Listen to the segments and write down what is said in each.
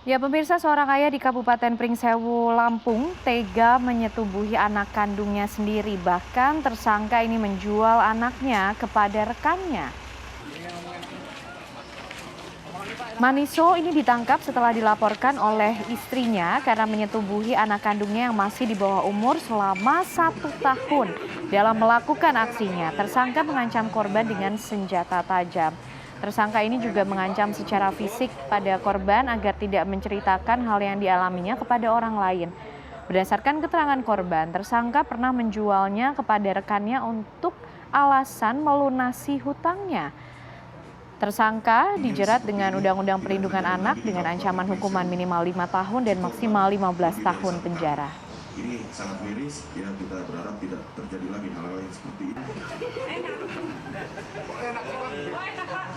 Ya pemirsa, seorang ayah di Kabupaten Pringsewu, Lampung tega menyetubuhi anak kandungnya sendiri. Bahkan tersangka ini menjual anaknya kepada rekannya. Maniso ini ditangkap setelah dilaporkan oleh istrinya karena menyetubuhi anak kandungnya yang masih di bawah umur selama 1 tahun. Dalam melakukan aksinya, tersangka mengancam korban dengan senjata tajam. Tersangka ini juga mengancam secara fisik pada korban agar tidak menceritakan hal yang dialaminya kepada orang lain. Berdasarkan keterangan korban, tersangka pernah menjualnya kepada rekannya untuk alasan melunasi hutangnya. Tersangka dijerat dengan Undang-Undang Perlindungan Anak dengan ancaman hukuman minimal 5 tahun dan maksimal 15 tahun penjara. Ini sangat miris, ya kita berharap tidak terjadi lagi hal-hal yang seperti ini.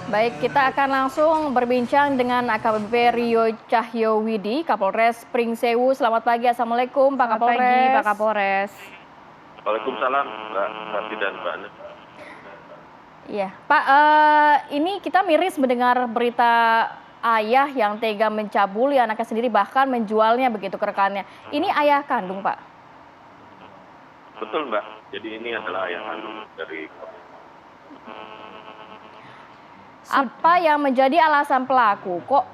Baik, kita akan langsung berbincang dengan AKBP Rio Cahyowidi, Kapolres Pringsewu. Selamat pagi, Assalamualaikum Pak Selamat Kapolres. pagi Pak Kapolres. Waalaikumsalam Mbak Santi dan Mbak Anu. Iya, Pak, ini kita miris mendengar berita ayah yang tega mencabuli anaknya sendiri bahkan menjualnya begitu ke rekannya. Ini ayah kandung, Pak? Betul Mbak, jadi ini adalah ayah kandung dari Apa yang menjadi alasan pelaku? Kok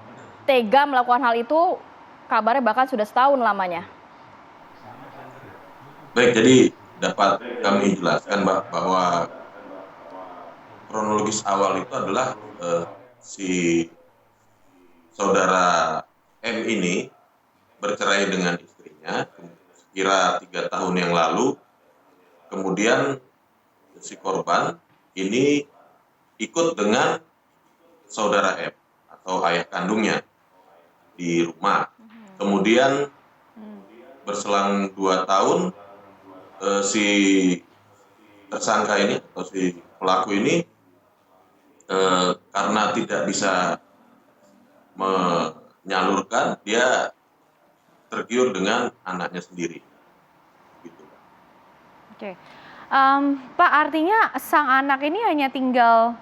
tega melakukan hal itu? Kabarnya bahkan sudah setahun lamanya. Baik, jadi dapat kami jelaskan Mbak bahwa kronologis awal itu adalah si saudara M ini bercerai dengan istrinya sekira 3 tahun yang lalu. Kemudian si korban ini ikut dengan saudara M atau ayah kandungnya di rumah. Kemudian berselang 2 tahun si tersangka ini atau si pelaku ini karena tidak bisa menyalurkan, dia tergiur dengan anaknya sendiri. Gitu. Oke. Pak, artinya sang anak ini hanya tinggal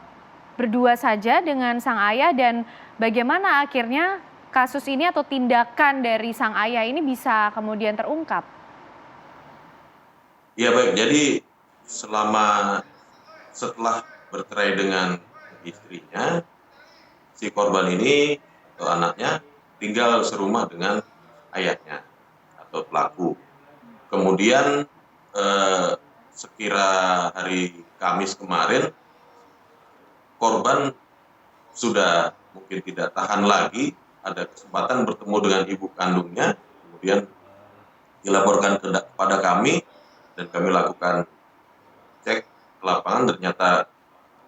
berdua saja dengan sang ayah, dan bagaimana akhirnya kasus ini atau tindakan dari sang ayah ini bisa kemudian terungkap? Ya baik, jadi setelah bercerai dengan istrinya, si korban ini atau anaknya tinggal serumah dengan ayahnya atau pelaku. Kemudian sekira hari Kamis kemarin, korban sudah mungkin tidak tahan lagi, ada kesempatan bertemu dengan ibu kandungnya, kemudian dilaporkan kepada kami dan kami lakukan cek ke lapangan. Ternyata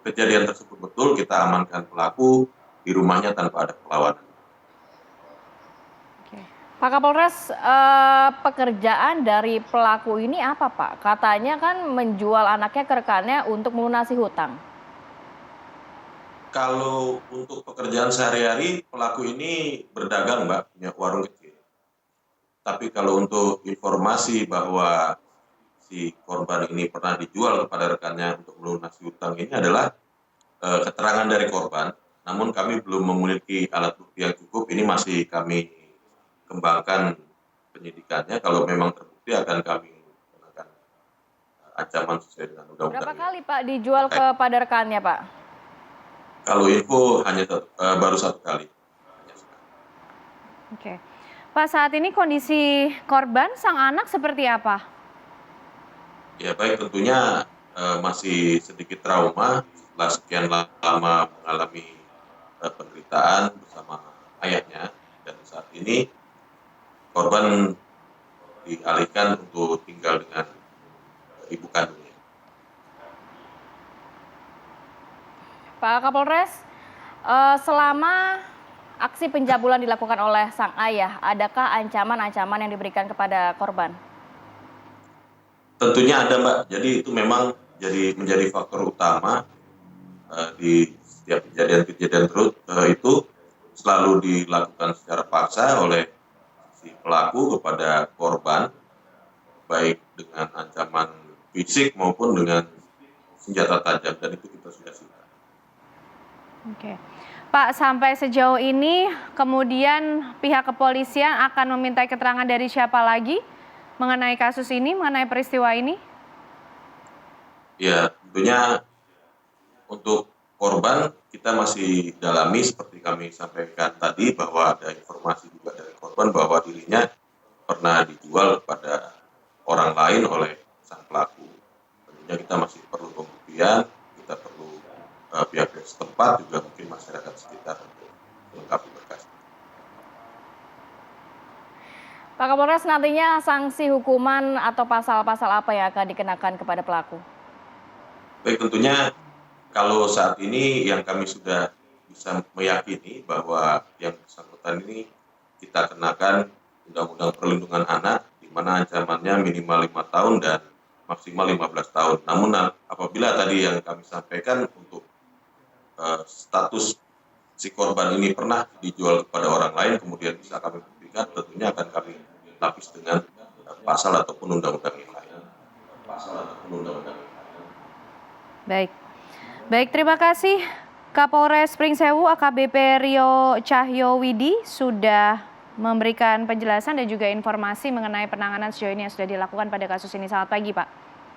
kejadian tersebut betul, kita amankan pelaku di rumahnya tanpa ada perlawanan. Pak Kapolres, pekerjaan dari pelaku ini apa Pak? Katanya kan menjual anaknya ke rekannya untuk melunasi hutang. Kalau untuk pekerjaan sehari-hari, pelaku ini berdagang Mbak, punya warung kecil. Tapi kalau untuk informasi bahwa si korban ini pernah dijual kepada rekannya untuk melunasi hutang, ini adalah keterangan dari korban. Namun kami belum memiliki alat bukti yang cukup, ini masih kami kembangkan penyidikannya. Kalau memang terbukti akan kami kenakan ancaman sesuai dengan undang-undang. Berapa kali Pak dijual kepada rekannya Pak? Kalau info hanya baru 1 kali. Oke. Pak, saat ini kondisi korban sang anak seperti apa? Ya baik, tentunya masih sedikit trauma setelah sekian lama mengalami penderitaan bersama ayahnya, dan saat ini korban dialihkan untuk tinggal dengan ibu kandungnya. Pak Kapolres, selama aksi pencabulan dilakukan oleh sang ayah, adakah ancaman-ancaman yang diberikan kepada korban? Tentunya ada Mbak, jadi itu memang menjadi faktor utama di setiap kejadian-kejadian itu selalu dilakukan secara paksa oleh si pelaku kepada korban, baik dengan ancaman fisik maupun dengan senjata tajam, dan itu kita sudah sita. Oke. Pak, sampai sejauh ini kemudian pihak kepolisian akan meminta keterangan dari siapa lagi mengenai kasus ini, mengenai peristiwa ini? Ya, tentunya untuk korban kita masih dalami seperti kami sampaikan tadi bahwa ada informasi juga dari korban bahwa dirinya pernah dijual kepada orang lain oleh sang pelaku. Tentunya kita masih perlu pembuktian, kita perlu pihak-pihak setempat juga mungkin masyarakat sekitar untuk melengkapi berkas. Pak Kapolres, nantinya sanksi hukuman atau pasal-pasal apa yang akan dikenakan kepada pelaku? Baik, tentunya kalau saat ini yang kami sudah bisa meyakini bahwa yang bersangkutan ini kita kenakan Undang-Undang Perlindungan Anak di mana ancamannya minimal 5 tahun dan maksimal 15 tahun. Namun apabila tadi yang kami sampaikan untuk status si korban ini pernah dijual kepada orang lain kemudian bisa kami buktikan, tentunya akan kami lapis dengan pasal ataupun undang-undang yang lain. Baik. Baik, terima kasih Kapolres Pringsewu AKBP Rio Cahyowidi sudah memberikan penjelasan dan juga informasi mengenai penanganan sejauh ini yang sudah dilakukan pada kasus ini. Selamat pagi, Pak.